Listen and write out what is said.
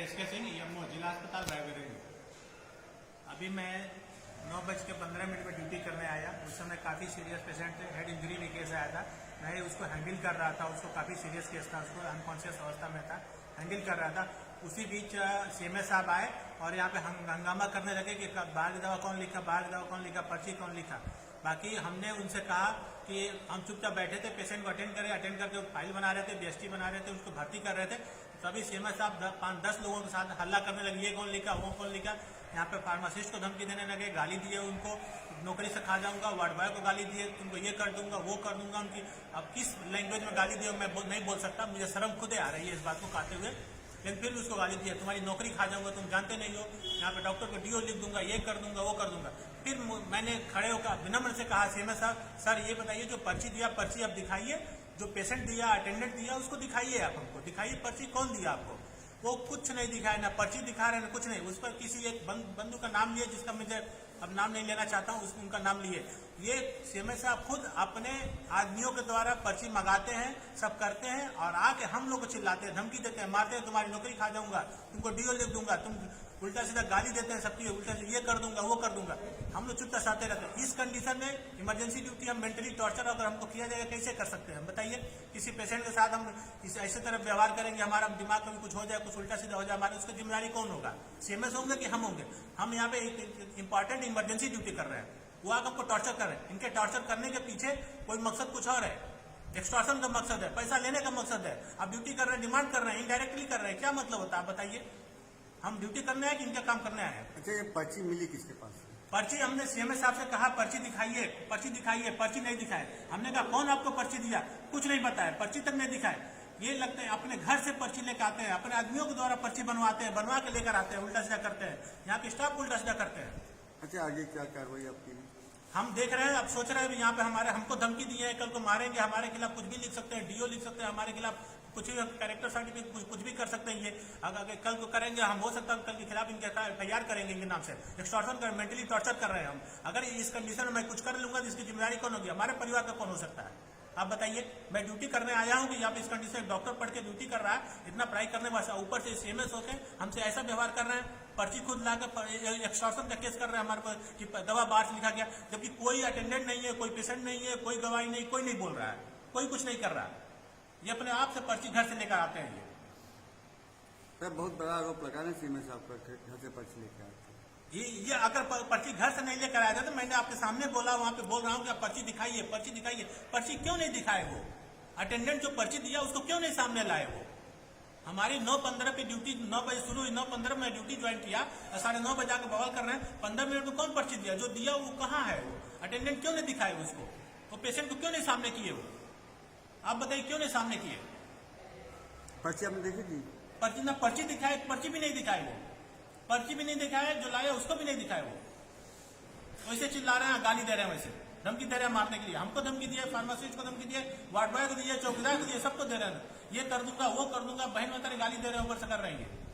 SK Singh यमो जिला अस्पताल रायबरेली। अभी मैं 9:15 पे ड्यूटी करने आया। उस समय काफ़ी सीरियस पेशेंट हेड इंजरी में केस आया था। मैं उसको हैंडल कर रहा था। उसको काफ़ी सीरियस केस था, उसको अनकॉन्शियस अवस्था में था, हैंडल कर रहा था। उसी बीच CMS साहब आए और यहाँ पे हंगामा करने लगे कि बाहर की दवा कौन लिखा, बाहर की दवा कौन लिखा, पर्ची कौन लिखा। बाकी हमने उनसे कहा कि हम चुपचाप बैठे थे, पेशेंट को अटेंड करके फाइल बना रहे थे, BST बना रहे थे, उसको भर्ती कर रहे थे। तभी CMS साहब 5-10 लोगों के साथ हल्ला करने लगे, ये कौन लिखा, वो कौन लिखा। यहाँ पे फार्मासिस्ट को धमकी देने लगे, गाली दिए, उनको नौकरी से खा जाऊंगा, वार्ड बॉय को गाली दिए, तुमको ये कर दूंगा, वो कर दूंगा। उनकी अब किस लैंग्वेज में गाली दिए मैं नहीं बोल सकता, मुझे शर्म खुदे आ रही है इस बात को कहते हुए, लेकिन फिर भी उसको गाली दिया, तुम्हारी नौकरी खा जाऊंगा, तुम जानते नहीं हो, यहाँ पे डॉक्टर को DO लिख दूंगा, ये कर दूंगा, वो कर दूंगा। फिर मैंने खड़े होकर विनम्र से कहा CMS साहब, सर ये बताइए जो पर्ची दिया, पर्ची अब दिखाइए, जो पेशेंट दिया, अटेंडेंट दिया, उसको दिखाइए, आप हमको दिखाइए पर्ची कौन दिया आपको। वो कुछ नहीं दिखाया, ना पर्ची दिखा रहे, ना कुछ नहीं। उस पर किसी एक बंधु का नाम लिए, जिसका मुझे अब नाम नहीं लेना चाहता हूँ, उनका नाम लिए। ये CMS साहब खुद अपने आदमियों के द्वारा पर्ची मंगाते हैं, सब करते हैं, और आके हम लोग को चिल्लाते हैं, धमकी देते हैं, मारते हैं, तुम्हारी नौकरी खा जाऊंगा, तुमको DO लिख दूंगा, तुम उल्टा सीधा गाली देते हैं सबकी, उल्टा से ये कर दूंगा, वो कर दूंगा। हम लोग चुपचाप साथे रहते हैं। इस कंडीशन में इमरजेंसी ड्यूटी हम मेंटली टॉर्चर अगर हमको किया जाएगा, कैसे कर सकते हैं बताइए। किसी पेशेंट के साथ हम ऐसे तरह व्यवहार करेंगे, हमारा दिमाग में कुछ हो जाए, कुछ उल्टा सीधा हो जाए, हमारे उसकी जिम्मेदारी कौन होगा? CMS होंगे कि हम होंगे? हम यहाँ पे एक इंपॉर्टेंट इमरजेंसी ड्यूटी कर रहे हैं, वो आकर हमको टॉर्चर कर रहे हैं। इनके टॉर्चर करने के पीछे कोई मकसद कुछ और है, एक्सटॉर्शन का मकसद है, पैसा लेने का मकसद है। आप ड्यूटी कर रहे हैं, डिमांड कर रहे हैं, इनडायरेक्टली कर रहे हैं, क्या मतलब होता है आप बताइए। हम ड्यूटी करने आए कि इनका काम करने आए हैं? अच्छा, ये पर्ची मिली किसके पास? पर्ची हमने CMS साहब से कहा पर्ची दिखाइए, पर्ची दिखाइए, पर्ची नहीं दिखाए। हमने कहा कौन आपको पर्ची दिया, कुछ नहीं बताया, पर्ची तक नहीं दिखाए। ये लगता है अपने घर से पर्ची लेकर आते हैं, अपने आदमियों के द्वारा पर्ची बनवाते हैं, बनवा के लेकर आते हैं, उल्टा सीधा करते हैं। यहाँ के स्टाफ उल्टा सीधा करते हैं। अच्छा, आगे क्या कार्रवाई आपकी? हम देख रहे हैं, अब सोच रहे हैं यहाँ पे हमको धमकी दी है, कल को मारेंगे, हमारे खिलाफ कुछ भी लिख सकते हैं, DO लिख सकते हैं, हमारे खिलाफ कुछ भी कैरेक्टर सर्टिफिकेट कुछ भी कर सकते हैं। ये अगर कल को करेंगे, हम हो सकता है कल के खिलाफ इनके FIR करेंगे, इनके नाम से एक्सटॉर्शन कर, मेंटली टॉर्चर कर रहे हैं हम। अगर इस कंडीशन में मैं कुछ कर लूंगा तो इसकी जिम्मेदारी कौन होगी? हमारे परिवार का कौन हो सकता है? आप बताइए। मैं ड्यूटी करने आया हूँ कि यहाँ पे इस कंडीशन डॉक्टर पढ़ के ड्यूटी कर रहा है, इतना पढ़ाई करने वाला, ऊपर से CMS होके हमसे ऐसा व्यवहार कर रहे हैं, पर्ची खुद लाकर एक्सटॉर्शन का केस कर रहे हैं हमारे पर कि दवा बाहर से लिखा गया, जबकि कोई अटेंडेंट नहीं है, कोई पेशेंट नहीं है, कोई गवाही नहीं, कोई नहीं बोल रहा है, कोई कुछ नहीं कर रहा है। ये अपने आप से पर्ची घर से लेकर आते हैं। सर, बहुत बड़ा आरोप लगा रहे CMS साहब पर, घर से पर्ची लेकर आते हैं। ये अगर पर्ची घर से नहीं लेकर आया था तो मैंने आपके सामने बोला, वहां पे बोल रहा हूँ कि आप पर्ची दिखाइए, पर्ची दिखाइए। पर्ची क्यों नहीं दिखाए? वो अटेंडेंट जो पर्ची दिया उसको क्यों नहीं सामने लाए? वो हमारी 9:15 पे ड्यूटी, 9 बजे शुरू हुई, 9:15 में ड्यूटी ज्वाइन किया, 9:30 बजे आकर बवाल कर रहे हैं। 15 मिनट में कौन पर्ची दिया? जो दिया वो कहाँ है? वो अटेंडेंट क्यों नहीं दिखाए उसको? वो पेशेंट को क्यों नहीं सामने किए? वो आप बताइए क्यों नहीं सामने किए? पर्ची आपने देखी थी? पर्ची ना, पर्ची दिखाए, पर्ची भी नहीं दिखाए, वो पर्ची भी नहीं दिखाया, जो लाया उसको भी नहीं दिखाए। वो वैसे चिल्ला रहे हैं, गाली दे रहे हैं, वैसे धमकी दे रहे हैं मारने के लिए। हमको धमकी दिया, फार्मासिस्ट को धमकी दिया, वार्ड बॉय को दिया, चौकीदार को दिया, सबको दे रहे हैं, ये कर दूंगा, वो कर दूंगा, बहन बताने गाली दे रहे हैं, ऊपर से कर रहे हैं।